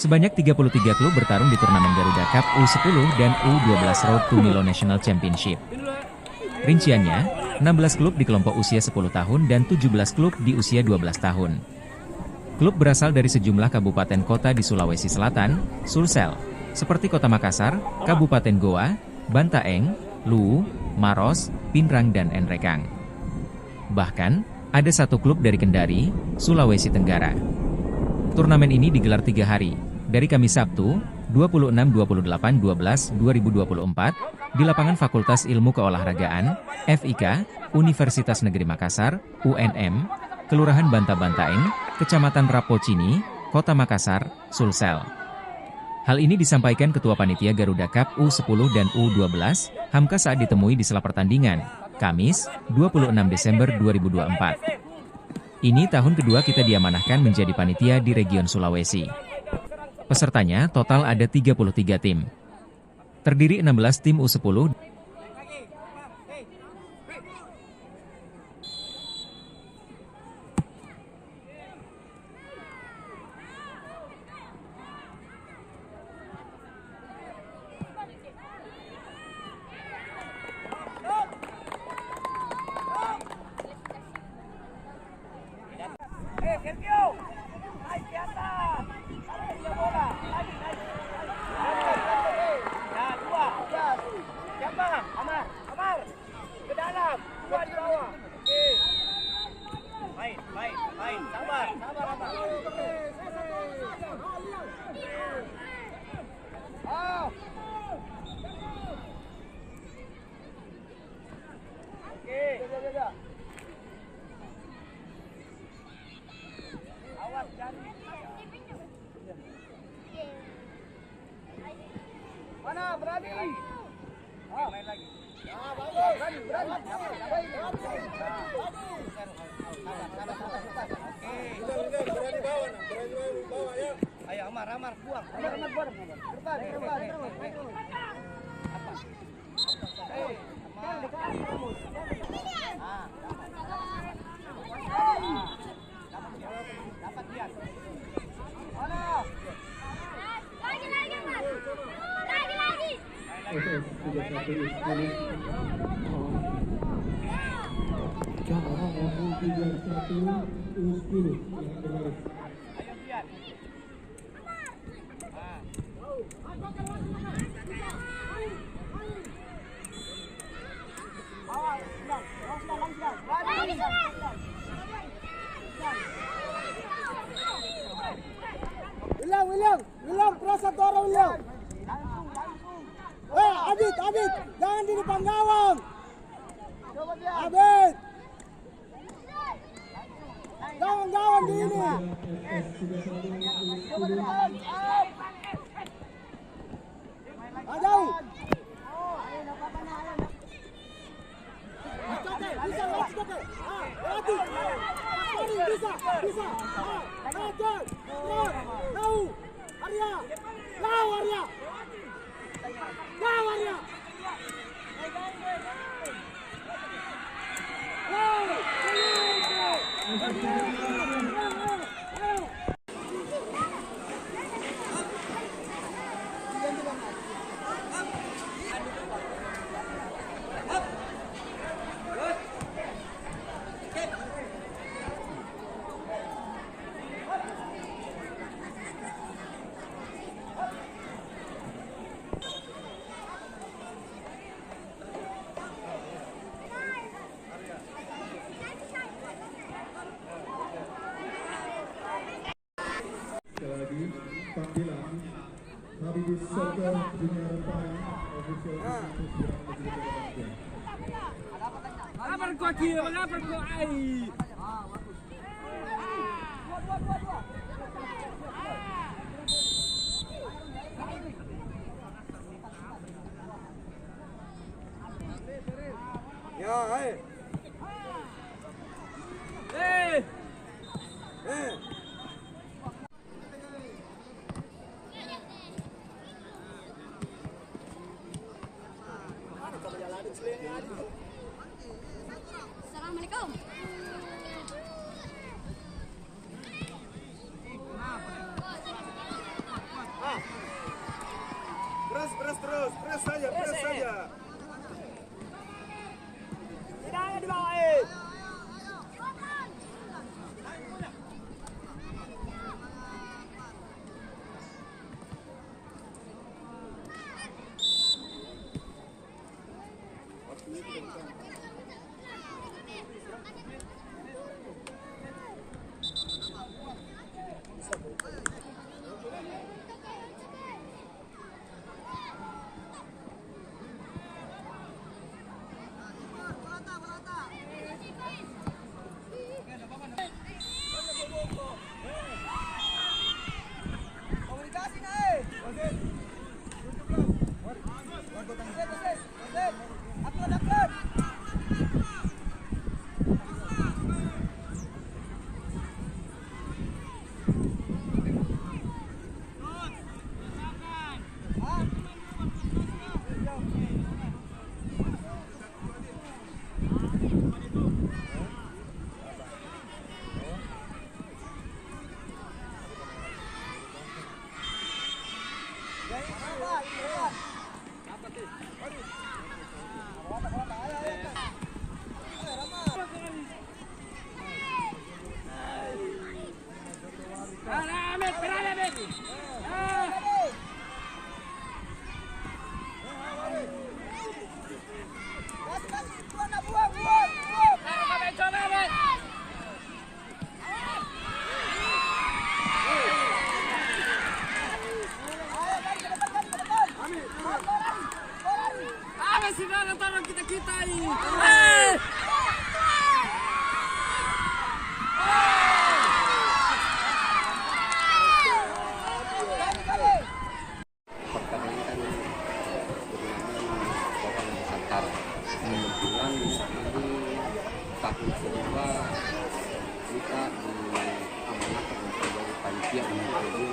Sebanyak 33 klub bertarung di turnamen Garuda Cup U10 dan U12 Road to Milo National Championship. Rinciannya, 16 klub di kelompok usia 10 tahun dan 17 klub di usia 12 tahun. Klub berasal dari sejumlah kabupaten kota di Sulawesi Selatan, Sulsel, seperti Kota Makassar, Kabupaten Goa, Bantaeng, Luwu, Maros, Pinrang dan Enrekang. Bahkan, ada satu klub dari Kendari, Sulawesi Tenggara. Turnamen ini digelar 3 hari, dari Kamis Sabtu, 26-28-12-2024, di lapangan Fakultas Ilmu Keolahragaan, FIK, Universitas Negeri Makassar, UNM, Kelurahan Banta-Bantaeng, Kecamatan Rapocini, Kota Makassar, Sulsel. Hal ini disampaikan Ketua Panitia Garuda Cup U10 dan U12, Hamka saat ditemui di sela pertandingan, Kamis, 26 Desember 2024. Ini tahun kedua kita diamanahkan menjadi panitia di region Sulawesi. Pesertanya total ada 33 tim. Terdiri 16 tim U10, Mana berani? Main lagi. Berani. Berani bawa ya. Ayo Amar buang. Amar. Depan. Apa? Dapat dia. Mana? Lagi, Mas. Lagi. William, perasa orang William. Abid, jangan di depan gawang. Abid. Gawang di ini. Jauh. Bisa. Arya. Panggilan Habibus Soccer Dunia Rempang official Apa kau kira? Apa kau ai? Ya, hai. Assalamualaikum. Sinara taruh kita ini. Pertandingan orang Nusantara. Kebetulan ini tahun kedua kita diamanahkan untuk menjadi panitia untuk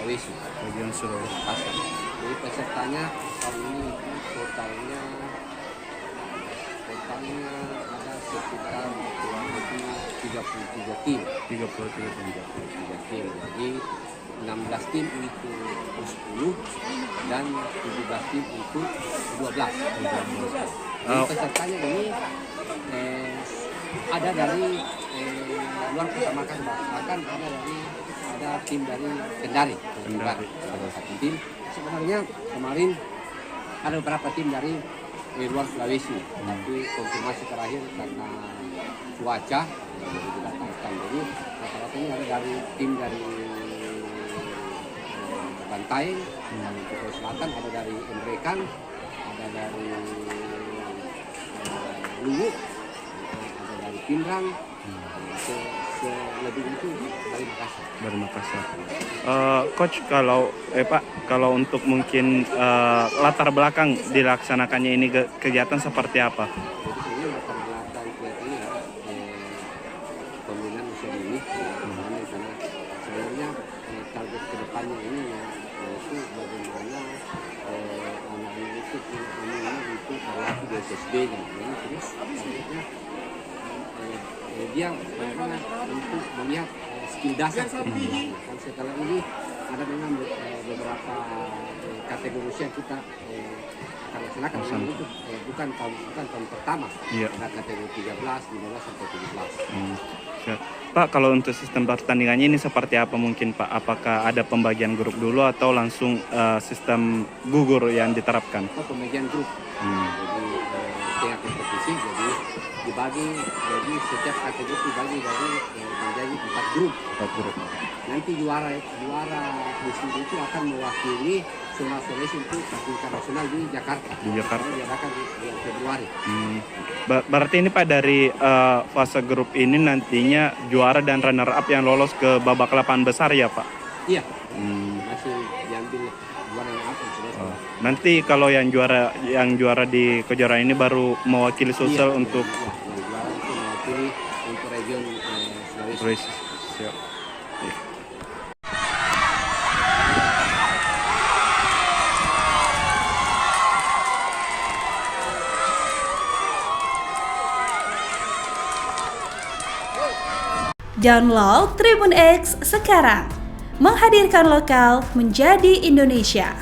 region Sulawesi Pasar. Jadi pesertanya tahun ini totalnya ada sekitar kurang lebih 33 tim. 33 tim. Jadi 16 tim untuk U10 dan 17 tim untuk U12. Jadi pesertanya ini ada dari luar kota Makassar, bahkan ada tim dari Kendari. Salah satu tim. Sebenarnya kemarin ada beberapa tim dari luar Sulawesi, tapi konfirmasi terakhir karena cuaca yang didatangkan. Jadi rata-ratanya ada dari tim dari Bantai, dari Kutai Selatan, ada dari Emrekan, ada dari Luwu, ada dari Pindrang, lebih itu dari Makassar. Dari Makassar. Coach, kalau untuk mungkin latar belakang dilaksanakannya ini kegiatan seperti apa? Jadi sebenarnya latar belakang kelihatannya pembinaan usia dini, karena sebenarnya target kedepannya ini yaitu bagaimana anak-anak itu berlaku di SSB dan terus targetnya dia bagaimana untuk melihat skill dasar. Dan setelah ini ada memang beberapa kategori usia kita akan laksanakan itu bukan tahun pertama. Ada kategori 13, 15 sampai 17. Pak, kalau untuk sistem pertandingannya ini seperti apa mungkin Pak? Apakah ada pembagian grup dulu atau langsung sistem gugur yang diterapkan? Pembagian grup. Jadi tingkat kompetisi jadi dibagi, jadi setiap kategori dibagi dari menjadi 4 grup. Nanti juara di sini itu akan mewakili Sulawesi untuk tingkat nasional di Jakarta. Diadakan di bulan Februari. Berarti ini Pak dari fase grup ini nantinya juara dan runner up yang lolos ke babak 8 besar ya Pak? Iya. Masih diambil juara runner up. Nanti kalau yang juara di kejuaraan ini baru mewakili Sulsel untuk yang juara itu mewakili untuk region Sulawesi. Siap. Download Tribun X sekarang, menghadirkan lokal menjadi Indonesia.